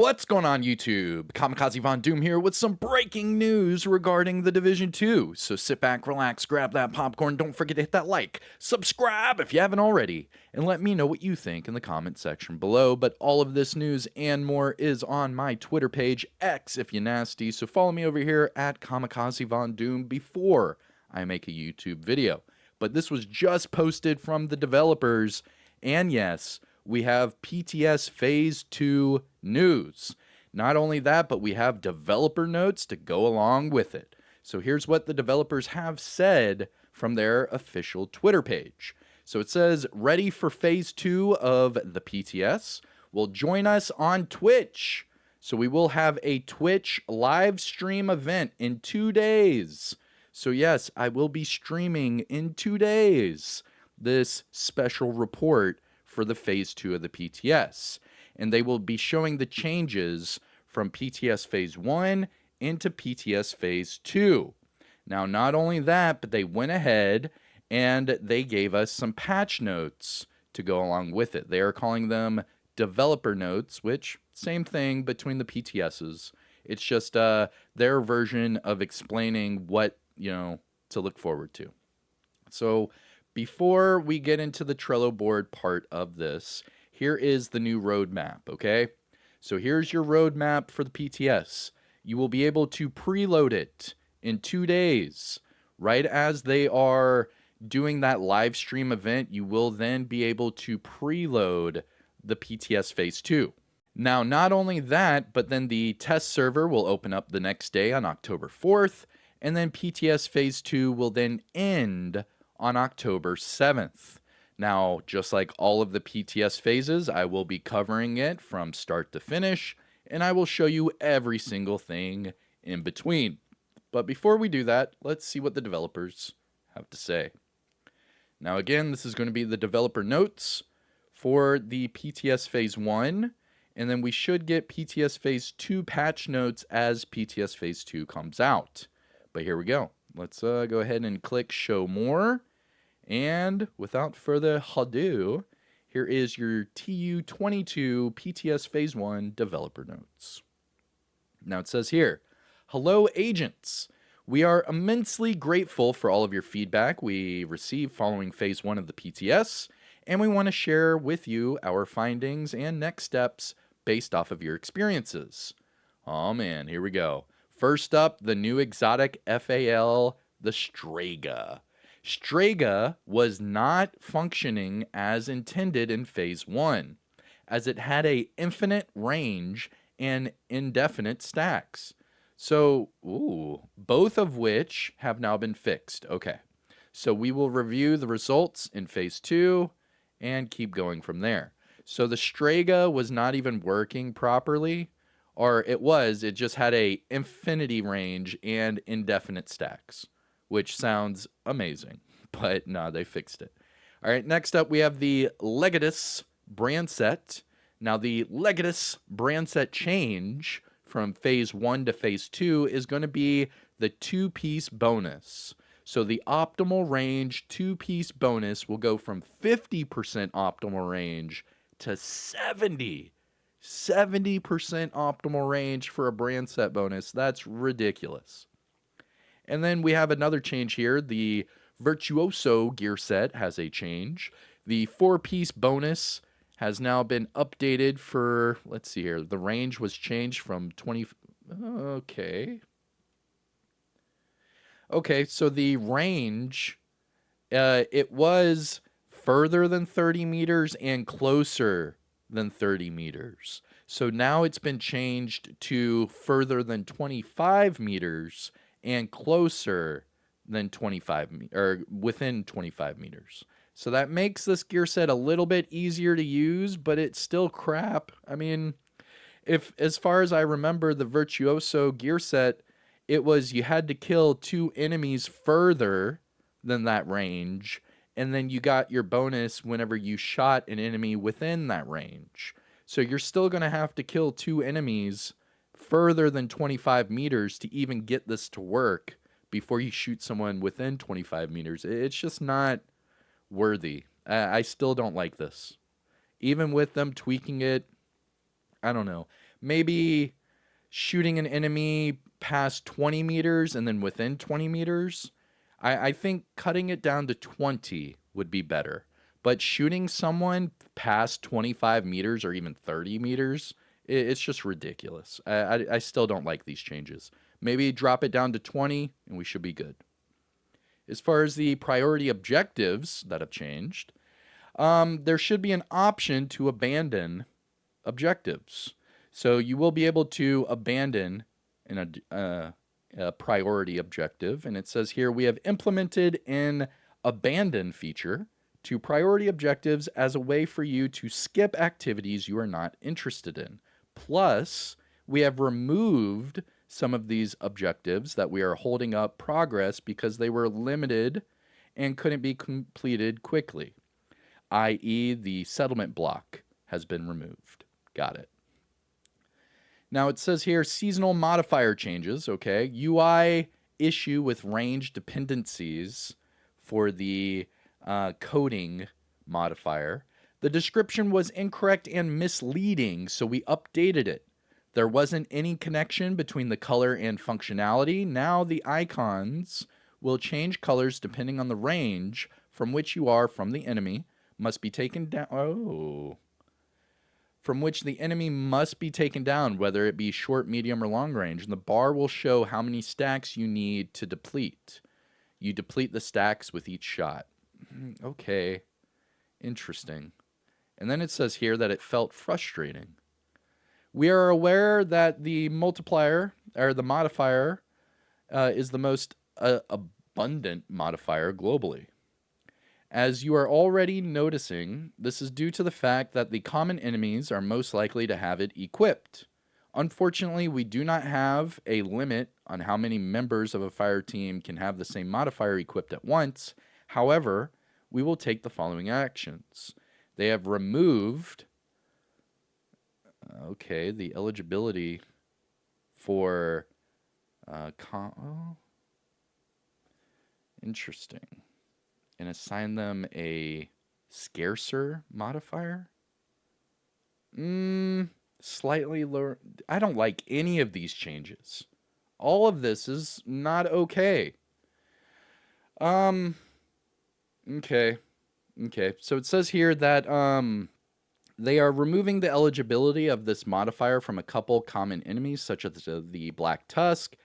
What's going on YouTube? Kamikaze Von Doom here with some breaking news regarding The Division 2. So sit back, relax, grab that popcorn, don't forget to hit that like, subscribe if you haven't already, and let me know what you think in the comment section below. But all of this news and more is on my Twitter page, X if you nasty, so follow me over here at Kamikaze Von Doom before I make a YouTube video. But this was just posted from the developers, and yes, we have PTS Phase 2 news. Not only that, but we have developer notes to go along with it. So here's what the developers have said from their official Twitter page. So it says, ready for Phase 2 of the PTS? Well, join us on Twitch. So we will have a Twitch live stream event in 2 days. So yes, I will be streaming in 2 days this special report for the Phase 2 of the PTS. And they will be showing the changes from PTS Phase 1 into PTS Phase 2. Now, not only that, but they went ahead and they gave us some patch notes to go along with it. They are calling them developer notes, which, same thing between the PTSs. It's just their version of explaining what, to look forward to. So, before we get into the Trello board part of this, here is the new roadmap, okay? So here's your roadmap for the PTS. You will be able to preload it in 2 days. Right as they are doing that live stream event, you will then be able to preload the PTS Phase 2. Now, not only that, but then the test server will open up the next day on October 4th, and then PTS Phase 2 will then end on October 7th. Now, just like all of the PTS phases, I will be covering it from start to finish, and I will show you every single thing in between. But before we do that, let's see what the developers have to say. Now again, this is going to be the developer notes for the PTS Phase 1, and then we should get PTS Phase 2 patch notes as PTS Phase 2 comes out. But here we go. Let's go ahead and click Show More. And without further ado, here is your TU22 PTS Phase 1 developer notes. Now it says here, hello agents. We are immensely grateful for all of your feedback we received following Phase 1 of the PTS, and we want to share with you our findings and next steps based off of your experiences. Oh man, here we go. First up, the new exotic FAL, the Strega. Strega was not functioning as intended in Phase 1, as it had an infinite range and indefinite stacks. So, both of which have now been fixed. Okay, so we will review the results in Phase 2 and keep going from there. So the Strega was not even working properly, or it just had an infinity range and indefinite stacks, which sounds amazing, but no, they fixed it. All right, next up we have the Legatus brand set. Now the Legatus brand set change from Phase 1 to Phase 2 is going to be the 2-piece bonus. So the optimal range 2-piece bonus will go from 50% optimal range to 70% optimal range for a brand set bonus. That's ridiculous. And then we have another change here. The Virtuoso gear set has a change. The 4-piece bonus has now been updated for, let's see here, the range was changed from 20, okay, so the range, it was further than 30 meters and closer than 30 meters. So now it's been changed to further than 25 meters and closer than 25 or within 25 meters. So that makes this gear set a little bit easier to use, but it's still crap. I mean, as far as I remember, the Virtuoso gear set, it was you had to kill 2 enemies further than that range, and then you got your bonus whenever you shot an enemy within that range. So you're still going to have to kill 2 enemies further than 25 meters to even get this to work before you shoot someone within 25 meters. It's just not worthy. I still don't like this. Even with them tweaking it, I don't know. maybe shooting an enemy past 20 meters and then within 20 meters. I think cutting it down to 20 would be better. But shooting someone past 25 meters or even 30 meters, it's just ridiculous. I still don't like these changes. Maybe drop it down to 20 and we should be good. As far as the priority objectives that have changed, there should be an option to abandon objectives. So you will be able to abandon a priority objective. And it says here, we have implemented an abandon feature to priority objectives as a way for you to skip activities you are not interested in. Plus, we have removed some of these objectives that we are holding up progress because they were limited and couldn't be completed quickly, i.e. the settlement block has been removed. Got it. Now it says here seasonal modifier changes, okay? UI issue with range dependencies for the coding modifier. The description was incorrect and misleading, so we updated it. There wasn't any connection between the color and functionality. Now the icons will change colors depending on the range from which you are from the enemy. Must be taken down. Oh. From which the enemy must be taken down, whether it be short, medium, or long range. And the bar will show how many stacks you need to deplete. You deplete the stacks with each shot. Okay. Interesting. And then it says here that it felt frustrating. We are aware that the multiplier, or the modifier, is the most abundant modifier globally. As you are already noticing, this is due to the fact that the common enemies are most likely to have it equipped. Unfortunately, we do not have a limit on how many members of a fire team can have the same modifier equipped at once. However, we will take the following actions. They have removed, the eligibility for, interesting. And assign them a scarcer modifier? Slightly lower. I don't like any of these changes. All of this is not okay. Okay. So it says here that they are removing the eligibility of this modifier from a couple common enemies, such as the Black Tusk,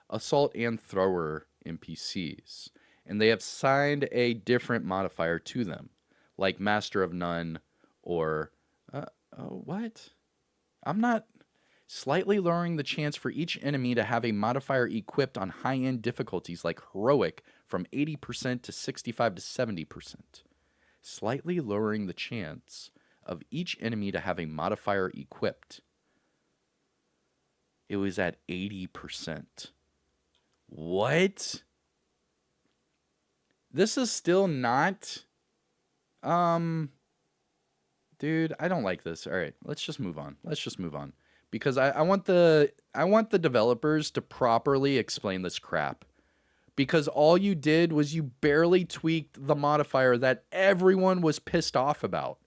Assault, and Thrower NPCs. And they have signed a different modifier to them, like Master of None or... what? I'm not... Slightly lowering the chance for each enemy to have a modifier equipped on high-end difficulties like Heroic from 80% to 65 to 70%. Slightly lowering the chance of each enemy to have a modifier equipped. It was at 80%. What? This is still not... Dude, I don't like this. All right, let's just move on. Because I want the developers to properly explain this crap. Because all you did was you barely tweaked the modifier that everyone was pissed off about.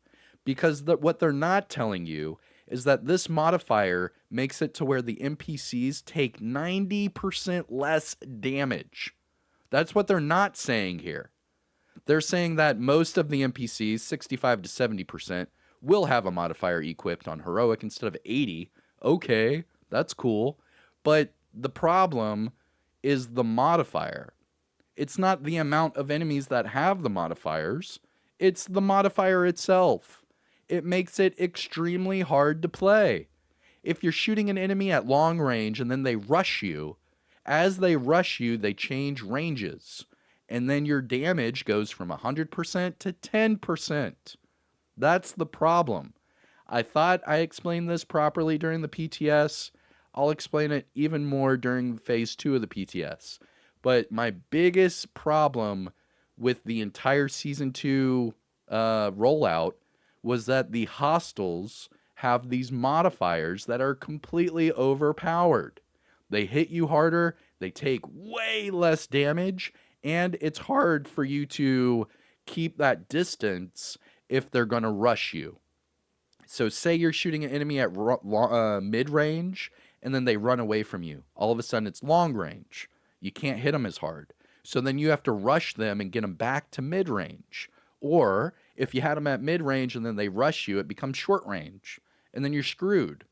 Because what they're not telling you is that this modifier makes it to where the NPCs take 90% less damage. That's what they're not saying here. They're saying that most of the NPCs, 65 to 70%, will have a modifier equipped on Heroic instead of 80. Okay, that's cool. But the problem is the modifier. It's not the amount of enemies that have the modifiers. It's the modifier itself. It makes it extremely hard to play. If you're shooting an enemy at long range and then they rush you, as they rush you, they change ranges. And then your damage goes from 100% to 10%. That's the problem. I thought I explained this properly during the PTS. I'll explain it even more during Phase 2 of the PTS. But my biggest problem with the entire Season 2 rollout was that the hostiles have these modifiers that are completely overpowered. They hit you harder, they take way less damage, and it's hard for you to keep that distance if they're going to rush you. So say you're shooting an enemy at mid-range, and then they run away from you. All of a sudden, it's long range. You can't hit them as hard. So then you have to rush them and get them back to mid-range. Or if you had them at mid-range and then they rush you, it becomes short range. And then you're screwed.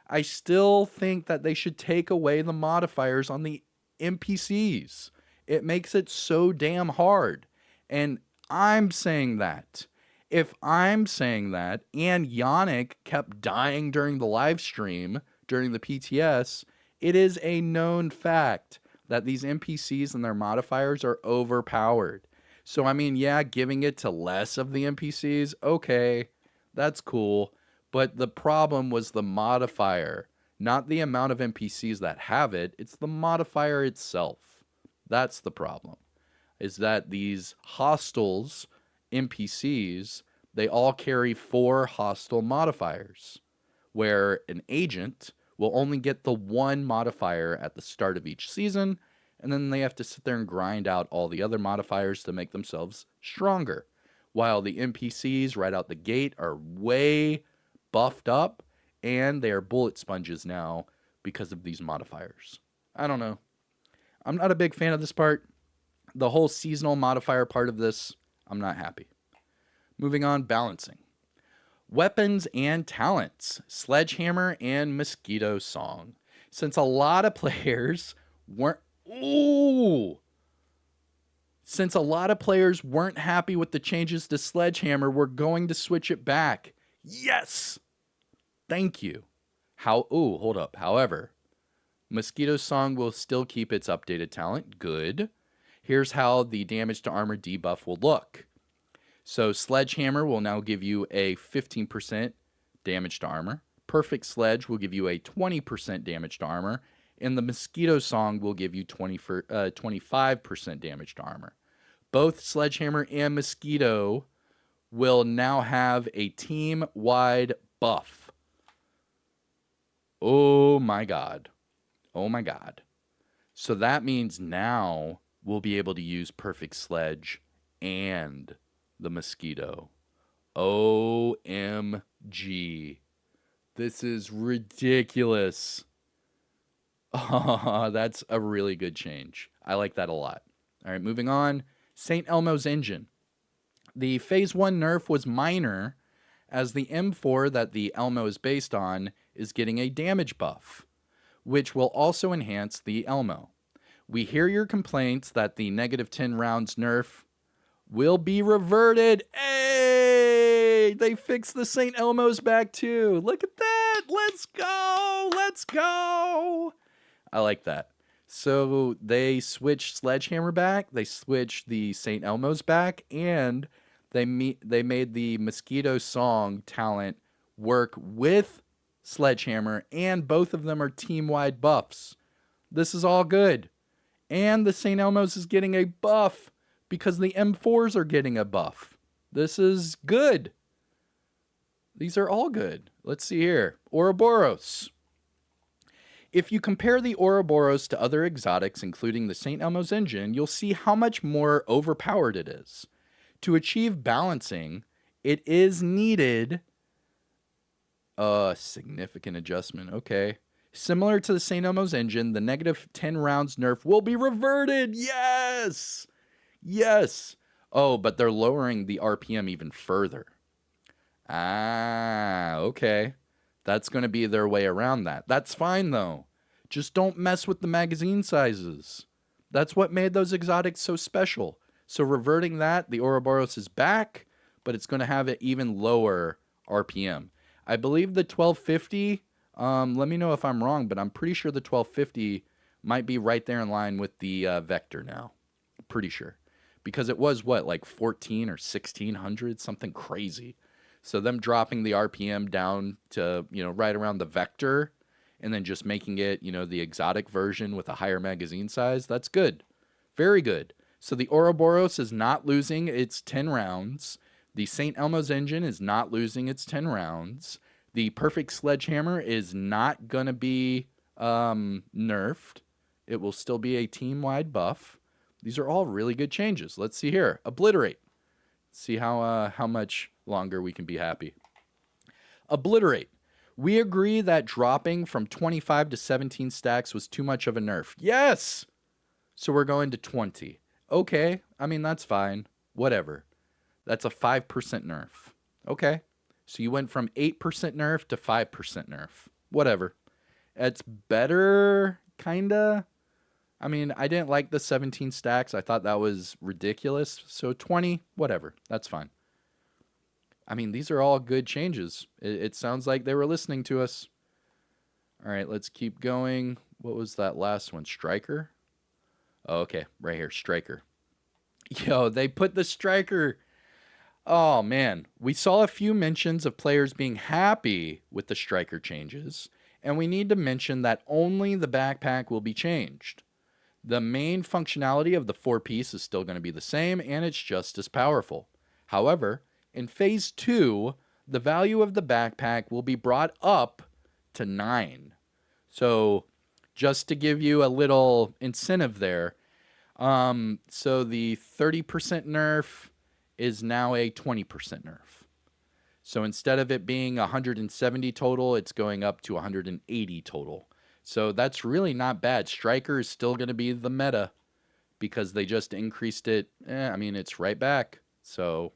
I still think that they should take away the modifiers on the NPCs. It makes it so damn hard. And I'm saying that. If I'm saying that, and Yannick kept dying during the live stream, during the PTS, it is a known fact that these NPCs and their modifiers are overpowered. So, I mean, yeah, giving it to less of the NPCs, okay, that's cool. But the problem was the modifier, not the amount of NPCs that have it. It's the modifier itself. That's the problem, is that these hostiles, NPCs, they all carry 4 hostile modifiers, where an agent will only get the 1 modifier at the start of each season, and then they have to sit there and grind out all the other modifiers to make themselves stronger. While the NPCs right out the gate are way buffed up, and they are bullet sponges now because of these modifiers. I don't know. I'm not a big fan of this part. The whole seasonal modifier part of this, I'm not happy. Moving on, balancing. Weapons and talents, Sledgehammer and Mosquito Song. Since a lot of players weren't happy with the changes to Sledgehammer, we're going to switch it back. Yes! Thank you. Hold up. However, Mosquito Song will still keep its updated talent. Good. Here's how the damage to armor debuff will look. So Sledgehammer will now give you a 15% damage to armor. Perfect Sledge will give you a 20% damage to armor. And the Mosquito Song will give you 25% damage to armor. Both Sledgehammer and Mosquito will now have a team-wide buff. Oh my god. Oh my god. So that means now we'll be able to use Perfect Sledge and the Mosquito. OMG. This is ridiculous. Oh, that's a really good change. I like that a lot. All right, moving on. St. Elmo's Engine. The Phase 1 nerf was minor, as the M4 that the Elmo is based on is getting a damage buff, which will also enhance the Elmo. We hear your complaints that the negative 10 rounds nerf will be reverted. Hey! They fixed the St. Elmo's back too. Look at that. Let's go. Let's go. I like that. So they switched Sledgehammer back. They switched the St. Elmo's back. And they made the Mosquito Song talent work with Sledgehammer. And both of them are team-wide buffs. This is all good. And the St. Elmo's is getting a buff because the M4s are getting a buff. This is good. These are all good. Let's see here. Ouroboros. If you compare the Ouroboros to other exotics, including the St. Elmo's Engine, you'll see how much more overpowered it is. To achieve balancing, it is needed a significant adjustment. Okay. Similar to the St. Elmo's Engine, the negative 10 rounds nerf will be reverted. Yes! Yes! Oh, but they're lowering the RPM even further. Ah, okay. That's going to be their way around that. That's fine, though. Just don't mess with the magazine sizes. That's what made those exotics so special. So reverting that, the Ouroboros is back, but it's going to have an even lower RPM. I believe the 1250... let me know if I'm wrong, but I'm pretty sure the 1250 might be right there in line with the Vector now. Pretty sure. Because it was, what, like 14 or 1600, something crazy. So them dropping the RPM down to, right around the Vector and then just making it, the exotic version with a higher magazine size, that's good. Very good. So the Ouroboros is not losing its 10 rounds. The St. Elmo's Engine is not losing its 10 rounds. The Perfect Sledgehammer is not going to be nerfed. It will still be a team-wide buff. These are all really good changes. Let's see here. Obliterate. See how much longer we can be happy. Obliterate. We agree that dropping from 25 to 17 stacks was too much of a nerf. Yes! So we're going to 20. Okay, I mean, that's fine. Whatever. That's a 5% nerf. Okay. So you went from 8% nerf to 5% nerf. Whatever. It's better, kinda. I mean, I didn't like the 17 stacks. I thought that was ridiculous. So 20, whatever. That's fine. I mean, these are all good changes. It sounds like they were listening to us. All right, let's keep going. What was that last one? Striker? Oh, okay, right here, Striker. Yo, they put the Striker. Oh, man. We saw a few mentions of players being happy with the Striker changes, and we need to mention that only the backpack will be changed. The main functionality of the 4-piece is still going to be the same, and it's just as powerful. However, in Phase 2, the value of the backpack will be brought up to 9. So, just to give you a little incentive there, so the 30% nerf is now a 20% nerf. So instead of it being 170 total, it's going up to 180 total. So that's really not bad. Striker is still going to be the meta because they just increased it. I mean, it's right back. So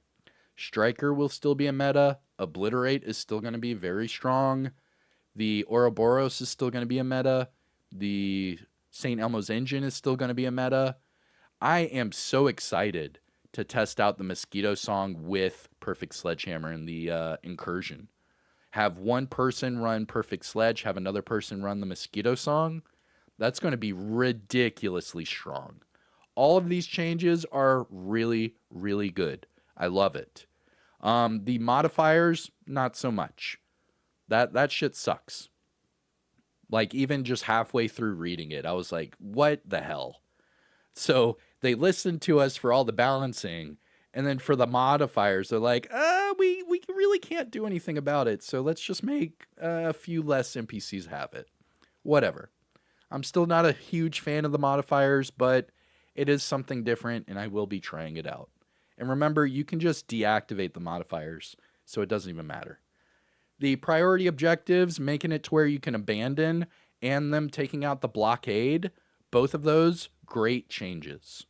Striker will still be a meta. Obliterate is still going to be very strong. The Ouroboros is still going to be a meta. The St. Elmo's engine is still going to be a meta. I am so excited to test out the Mosquito song with Perfect Sledgehammer in the incursion. Have one person run Perfect Sledge, have another person run the Mosquito song. That's going to be ridiculously strong. All of these changes are really, really good. I love it. The modifiers, not so much. That shit sucks. Like, even just halfway through reading it, I was like, what the hell? So they listened to us for all the balancing, and then for the modifiers, they're like, we really can't do anything about it, so let's just make a few less NPCs have it. Whatever. I'm still not a huge fan of the modifiers, but it is something different, and I will be trying it out. And remember, you can just deactivate the modifiers, so it doesn't even matter. The priority objectives, making it to where you can abandon, and them taking out the blockade, both of those, great changes.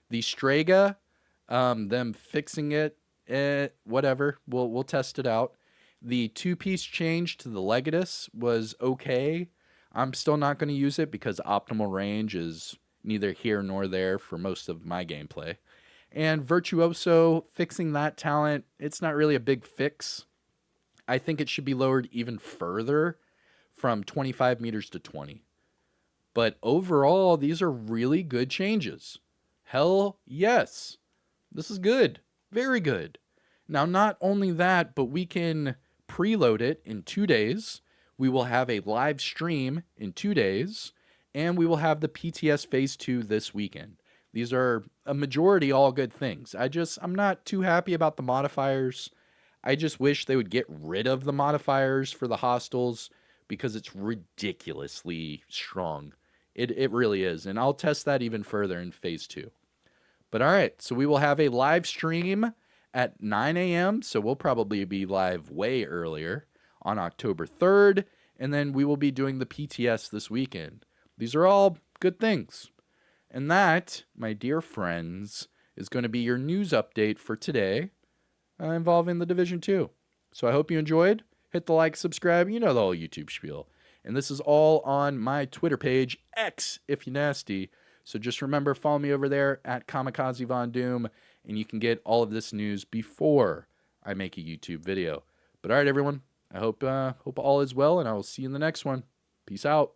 The Strega, them fixing it, whatever, we'll test it out. The 2-piece change to the Legatus was okay. I'm still not going to use it because optimal range is neither here nor there for most of my gameplay. And Virtuoso, fixing that talent, it's not really a big fix. I think it should be lowered even further from 25 meters to 20. But overall, these are really good changes. Hell yes. This is good. Very good. Now, not only that, but we can preload it in 2 days. We will have a live stream in 2 days. And we will have the PTS Phase 2 this weekend. These are a majority all good things. I'm not too happy about the modifiers. I just wish they would get rid of the modifiers for the hostiles because it's ridiculously strong. It really is. And I'll test that even further in Phase 2. But all right, so we will have a live stream at 9 a.m. So we'll probably be live way earlier on October 3rd. And then we will be doing the PTS this weekend. These are all good things. And that, my dear friends, is going to be your news update for today involving the Division 2. So I hope you enjoyed. Hit the like, subscribe, you know the whole YouTube spiel. And this is all on my Twitter page, X, if you nasty. So just remember, follow me over there at Kamikaze Von Doom, and you can get all of this news before I make a YouTube video. But all right, everyone, I hope all is well, and I will see you in the next one. Peace out.